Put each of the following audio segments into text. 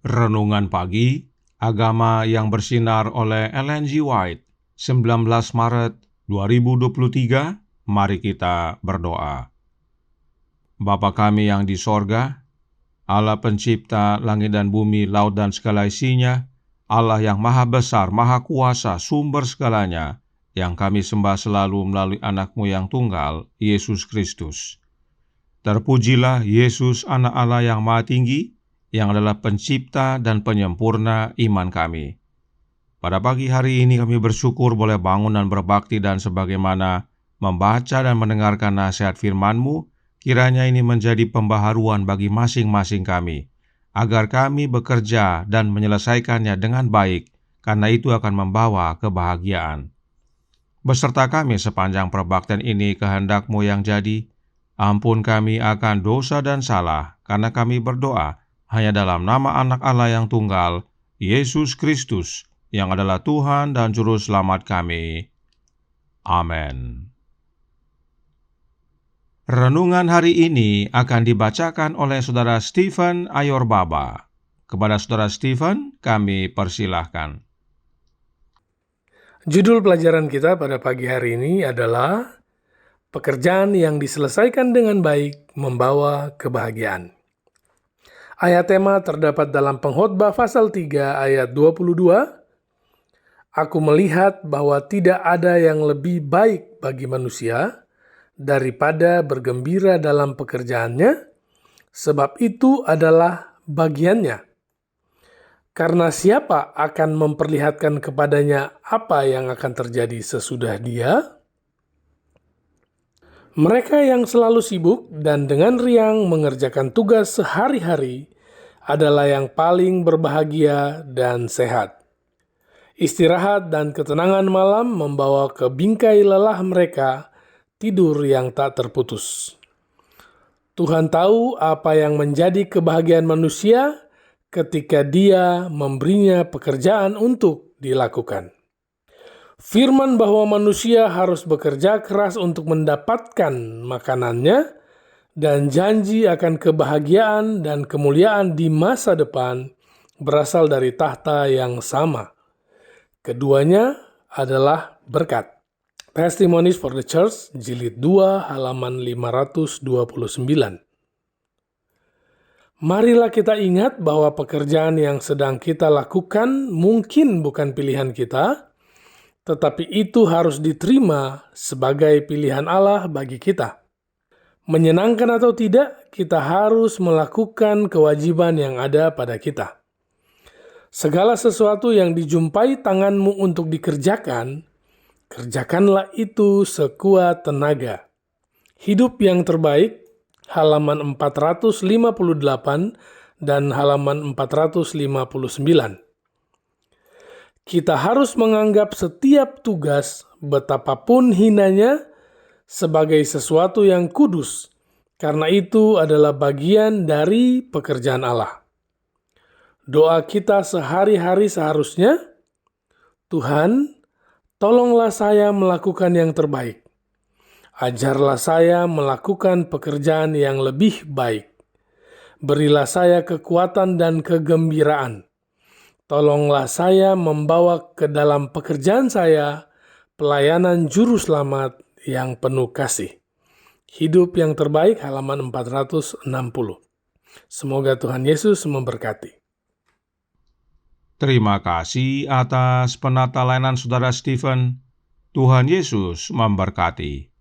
Renungan Pagi, Agama yang Bersinar oleh Ellen G. White, 19 Maret 2023, mari kita berdoa. Bapa kami yang di sorga, Allah pencipta langit dan bumi, laut dan segala isinya, Allah yang maha besar, maha kuasa, sumber segalanya, yang kami sembah selalu melalui anak-Mu yang tunggal, Yesus Kristus. Terpujilah Yesus, anak Allah yang maha tinggi, yang adalah pencipta dan penyempurna iman kami. Pada pagi hari ini kami bersyukur boleh bangun dan berbakti, dan sebagaimana membaca dan mendengarkan nasihat firman-Mu, kiranya ini menjadi pembaharuan bagi masing-masing kami, agar kami bekerja dan menyelesaikannya dengan baik, karena itu akan membawa kebahagiaan. Beserta kami sepanjang perbaktian ini, kehendak-Mu yang jadi. Ampun kami akan dosa dan salah, karena kami berdoa hanya dalam nama anak Allah yang tunggal, Yesus Kristus, yang adalah Tuhan dan Juru Selamat kami. Amin. Renungan hari ini akan dibacakan oleh Saudara Stephen Ayorbaba. Kepada Saudara Stephen, kami persilahkan. Judul pelajaran kita pada pagi hari ini adalah pekerjaan yang diselesaikan dengan baik membawa kebahagiaan. Ayat tema terdapat dalam Pengkhotbah pasal 3 ayat 22. Aku melihat bahwa tidak ada yang lebih baik bagi manusia daripada bergembira dalam pekerjaannya, sebab itu adalah bagiannya. Karena siapa akan memperlihatkan kepadanya apa yang akan terjadi sesudah dia? Mereka yang selalu sibuk dan dengan riang mengerjakan tugas sehari-hari adalah yang paling berbahagia dan sehat. Istirahat dan ketenangan malam membawa ke bingkai lelah mereka tidur yang tak terputus. Tuhan tahu apa yang menjadi kebahagiaan manusia ketika Dia memberinya pekerjaan untuk dilakukan. Firman bahwa manusia harus bekerja keras untuk mendapatkan makanannya, dan janji akan kebahagiaan dan kemuliaan di masa depan berasal dari tahta yang sama. Keduanya adalah berkat. Testimonies for the Church, Jilid 2, halaman 529. Marilah kita ingat bahwa pekerjaan yang sedang kita lakukan mungkin bukan pilihan kita, tetapi itu harus diterima sebagai pilihan Allah bagi kita. Menyenangkan atau tidak, kita harus melakukan kewajiban yang ada pada kita. Segala sesuatu yang dijumpai tanganmu untuk dikerjakan, kerjakanlah itu sekuat tenaga. Hidup yang terbaik, halaman 458 dan halaman 459. Kita harus menganggap setiap tugas, betapapun hinanya, sebagai sesuatu yang kudus, karena itu adalah bagian dari pekerjaan Allah. Doa kita sehari-hari seharusnya, Tuhan, tolonglah saya melakukan yang terbaik. Ajarlah saya melakukan pekerjaan yang lebih baik. Berilah saya kekuatan dan kegembiraan. Tolonglah saya membawa ke dalam pekerjaan saya pelayanan juru selamat yang penuh kasih. Hidup yang terbaik, halaman 460. Semoga Tuhan Yesus memberkati. Terima kasih atas penata layanan Saudara Stephen. Tuhan Yesus memberkati.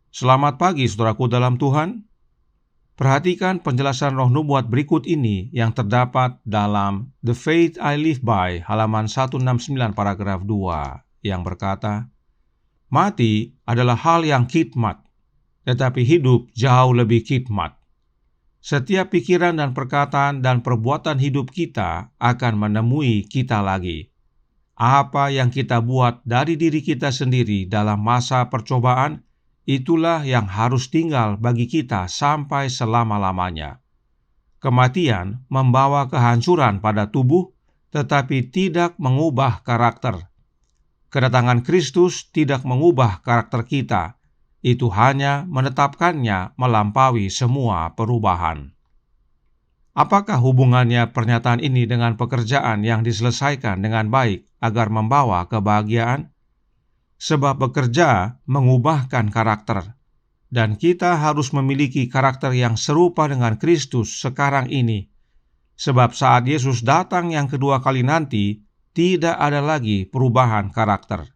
Selamat pagi saudaraku dalam Tuhan. Perhatikan penjelasan roh nubuat berikut ini yang terdapat dalam The Faith I Live By, halaman 169 paragraf 2, yang berkata, mati adalah hal yang khidmat, tetapi hidup jauh lebih khidmat. Setiap pikiran dan perkataan dan perbuatan hidup kita akan menemui kita lagi. Apa yang kita buat dari diri kita sendiri dalam masa percobaan, itulah yang harus tinggal bagi kita sampai selama-lamanya. Kematian membawa kehancuran pada tubuh, tetapi tidak mengubah karakter. Kedatangan Kristus tidak mengubah karakter kita, itu hanya menetapkannya melampaui semua perubahan. Apakah hubungannya pernyataan ini dengan pekerjaan yang diselesaikan dengan baik agar membawa kebahagiaan? Sebab bekerja mengubahkan karakter, dan kita harus memiliki karakter yang serupa dengan Kristus sekarang ini. Sebab saat Yesus datang yang kedua kali nanti, tidak ada lagi perubahan karakter.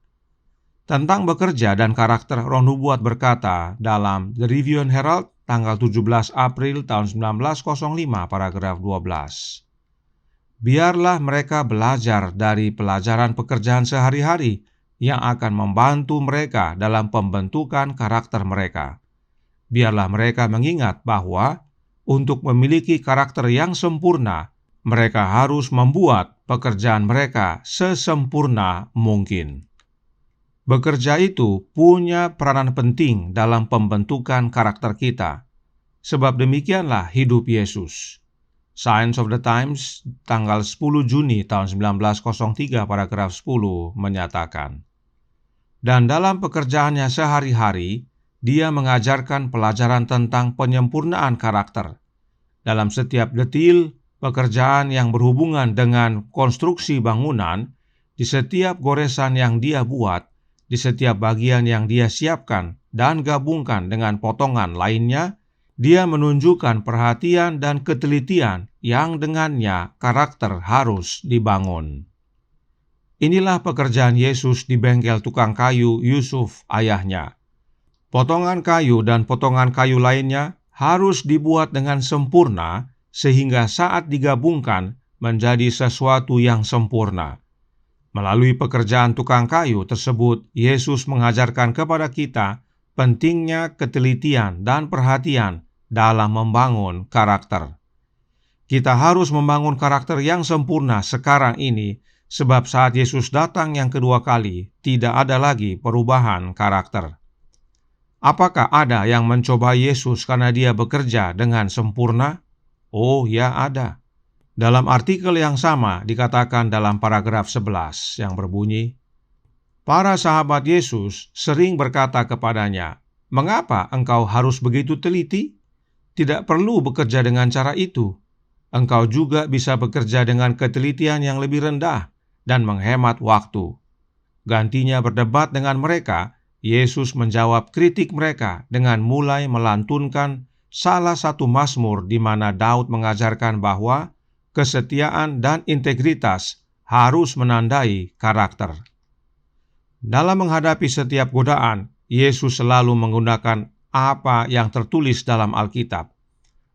Tentang bekerja dan karakter, Roh Nubuat berkata dalam The Review and Herald tanggal 17 April tahun 1905 paragraf 12. Biarlah mereka belajar dari pelajaran pekerjaan sehari-hari yang akan membantu mereka dalam pembentukan karakter mereka. Biarlah mereka mengingat bahwa untuk memiliki karakter yang sempurna, mereka harus membuat pekerjaan mereka sesempurna mungkin. Bekerja itu punya peranan penting dalam pembentukan karakter kita. Sebab demikianlah hidup Yesus. Signs of the Times tanggal 10 Juni tahun 1903 paragraf 10 menyatakan, dan dalam pekerjaannya sehari-hari, dia mengajarkan pelajaran tentang penyempurnaan karakter. Dalam setiap detil pekerjaan yang berhubungan dengan konstruksi bangunan, di setiap goresan yang dia buat, di setiap bagian yang dia siapkan dan gabungkan dengan potongan lainnya, dia menunjukkan perhatian dan ketelitian yang dengannya karakter harus dibangun. Inilah pekerjaan Yesus di bengkel tukang kayu Yusuf ayahnya. Potongan kayu dan potongan kayu lainnya harus dibuat dengan sempurna sehingga saat digabungkan menjadi sesuatu yang sempurna. Melalui pekerjaan tukang kayu tersebut, Yesus mengajarkan kepada kita pentingnya ketelitian dan perhatian dalam membangun karakter. Kita harus membangun karakter yang sempurna sekarang ini, sebab saat Yesus datang yang kedua kali, tidak ada lagi perubahan karakter. Apakah ada yang mencoba Yesus karena dia bekerja dengan sempurna? Oh ya, ada. Dalam artikel yang sama dikatakan dalam paragraf 11 yang berbunyi, para sahabat Yesus sering berkata kepadanya, "Mengapa engkau harus begitu teliti? Tidak perlu bekerja dengan cara itu. Engkau juga bisa bekerja dengan ketelitian yang lebih rendah dan menghemat waktu." Gantinya berdebat dengan mereka, Yesus menjawab kritik mereka dengan mulai melantunkan salah satu mazmur di mana Daud mengajarkan bahwa kesetiaan dan integritas harus menandai karakter. Dalam menghadapi setiap godaan, Yesus selalu menggunakan apa yang tertulis dalam Alkitab.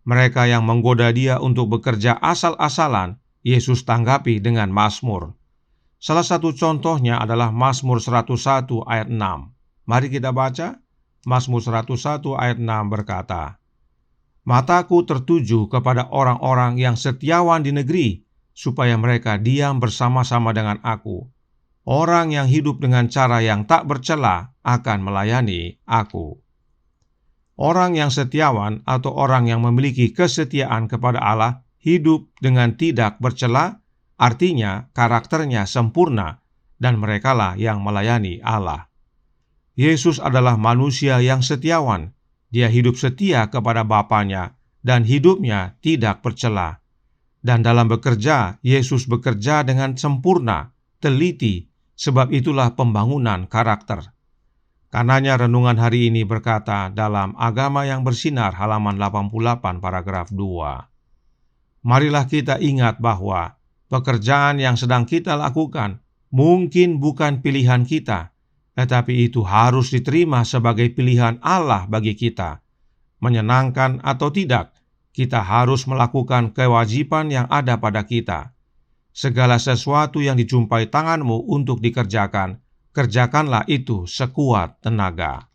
Mereka yang menggoda dia untuk bekerja asal-asalan, Yesus tanggapi dengan mazmur. Salah satu contohnya adalah Mazmur 101 ayat 6. Mari kita baca. Mazmur 101 ayat 6 berkata, "Mataku tertuju kepada orang-orang yang setiawan di negeri, supaya mereka diam bersama-sama dengan aku. Orang yang hidup dengan cara yang tak bercela akan melayani aku." Orang yang setiawan atau orang yang memiliki kesetiaan kepada Allah hidup dengan tidak bercela, artinya karakternya sempurna, dan merekalah yang melayani Allah. Yesus adalah manusia yang setiawan. Dia hidup setia kepada Bapanya, dan hidupnya tidak bercela. Dan dalam bekerja, Yesus bekerja dengan sempurna, teliti, sebab itulah pembangunan karakter. Karenanya renungan hari ini berkata dalam Agama yang Bersinar halaman 88 paragraf 2. Marilah kita ingat bahwa pekerjaan yang sedang kita lakukan mungkin bukan pilihan kita, tetapi itu harus diterima sebagai pilihan Allah bagi kita. Menyenangkan atau tidak, kita harus melakukan kewajiban yang ada pada kita. Segala sesuatu yang dijumpai tanganmu untuk dikerjakan, kerjakanlah itu sekuat tenaga.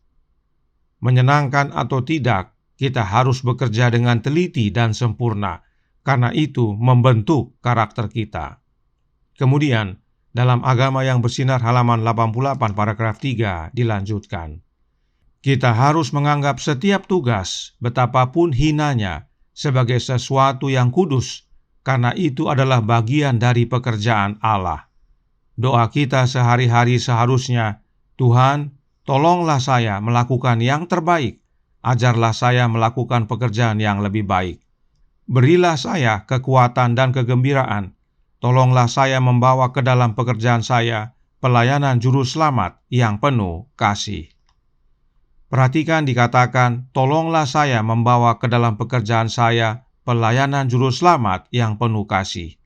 Menyenangkan atau tidak, kita harus bekerja dengan teliti dan sempurna, karena itu membentuk karakter kita. Kemudian, dalam Agama yang Bersinar halaman 88 paragraf 3 dilanjutkan, kita harus menganggap setiap tugas, betapapun hinanya, sebagai sesuatu yang kudus, karena itu adalah bagian dari pekerjaan Allah. Doa kita sehari-hari seharusnya, "Tuhan, tolonglah saya melakukan yang terbaik, ajarlah saya melakukan pekerjaan yang lebih baik." Berilah saya kekuatan dan kegembiraan. Tolonglah saya membawa ke dalam pekerjaan saya pelayanan juru selamat yang penuh kasih. Perhatikan dikatakan, tolonglah saya membawa ke dalam pekerjaan saya pelayanan juru selamat yang penuh kasih.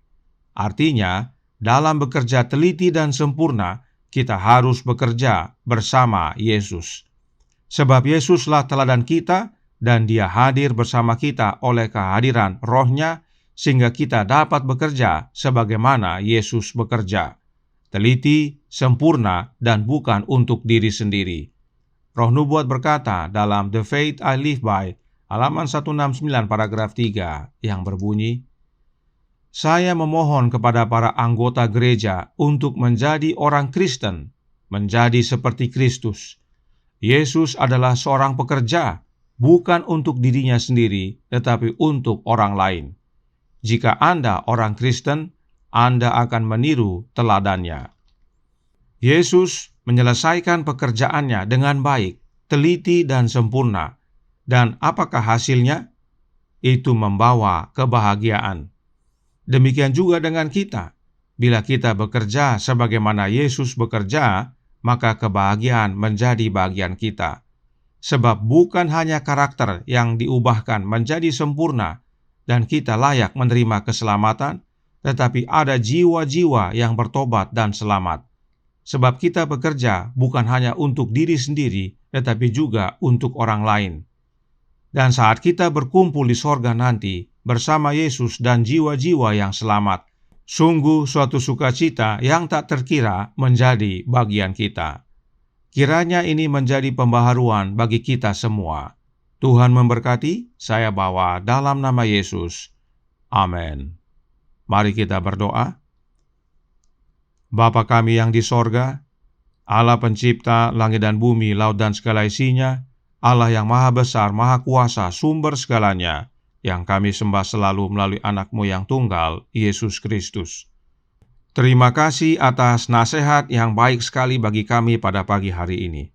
Artinya, dalam bekerja teliti dan sempurna, kita harus bekerja bersama Yesus. Sebab Yesuslah teladan kita, dan Dia hadir bersama kita oleh kehadiran Roh-Nya, sehingga kita dapat bekerja sebagaimana Yesus bekerja. Teliti, sempurna, dan bukan untuk diri sendiri. Roh Nubuat berkata dalam The Faith I Live By, halaman 169 paragraf 3, yang berbunyi, "Saya memohon kepada para anggota gereja untuk menjadi orang Kristen, menjadi seperti Kristus. Yesus adalah seorang pekerja, bukan untuk dirinya sendiri, tetapi untuk orang lain. Jika Anda orang Kristen, Anda akan meniru teladannya." Yesus menyelesaikan pekerjaannya dengan baik, teliti dan sempurna. Dan apakah hasilnya? Itu membawa kebahagiaan. Demikian juga dengan kita. Bila kita bekerja sebagaimana Yesus bekerja, maka kebahagiaan menjadi bagian kita. Sebab bukan hanya karakter yang diubahkan menjadi sempurna dan kita layak menerima keselamatan, tetapi ada jiwa-jiwa yang bertobat dan selamat. Sebab kita bekerja bukan hanya untuk diri sendiri, tetapi juga untuk orang lain. Dan saat kita berkumpul di sorga nanti bersama Yesus dan jiwa-jiwa yang selamat, sungguh suatu sukacita yang tak terkira menjadi bagian kita. Kiranya ini menjadi pembaharuan bagi kita semua. Tuhan memberkati, saya bawa dalam nama Yesus. Amin. Mari kita berdoa. Bapa kami yang di sorga, Allah pencipta langit dan bumi, laut dan segala isinya, Allah yang maha besar, maha kuasa, sumber segalanya, yang kami sembah selalu melalui anak-Mu yang tunggal, Yesus Kristus. Terima kasih atas nasihat yang baik sekali bagi kami pada pagi hari ini.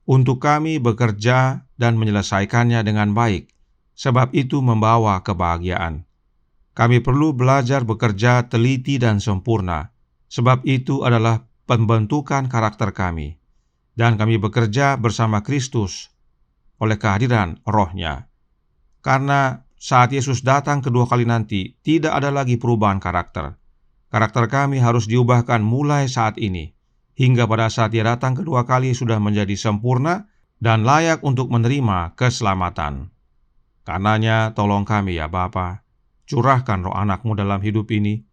Untuk kami bekerja dan menyelesaikannya dengan baik, sebab itu membawa kebahagiaan. Kami perlu belajar bekerja teliti dan sempurna, sebab itu adalah pembentukan karakter kami. Dan kami bekerja bersama Kristus oleh kehadiran Roh-Nya. Karena saat Yesus datang kedua kali nanti, tidak ada lagi perubahan karakter. Karakter kami harus diubahkan mulai saat ini, hingga pada saat Dia datang kedua kali sudah menjadi sempurna dan layak untuk menerima keselamatan. Karenanya, tolong kami ya Bapa, curahkan roh anak-Mu dalam hidup ini,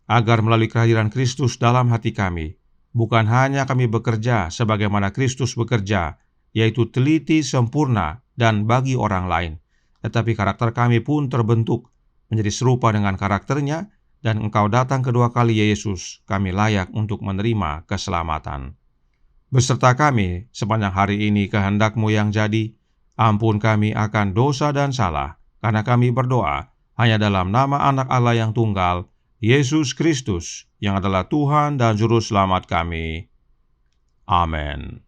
agar melalui kehadiran Kristus dalam hati kami, bukan hanya kami bekerja sebagaimana Kristus bekerja, yaitu teliti, sempurna, dan bagi orang lain, tetapi karakter kami pun terbentuk menjadi serupa dengan karakternya, dan Engkau datang kedua kali ya Yesus, kami layak untuk menerima keselamatan. Beserta kami sepanjang hari ini kehendak-Mu yang jadi, ampun kami akan dosa dan salah, karena kami berdoa hanya dalam nama Anak Allah yang tunggal, Yesus Kristus, yang adalah Tuhan dan Juru Selamat kami. Amin.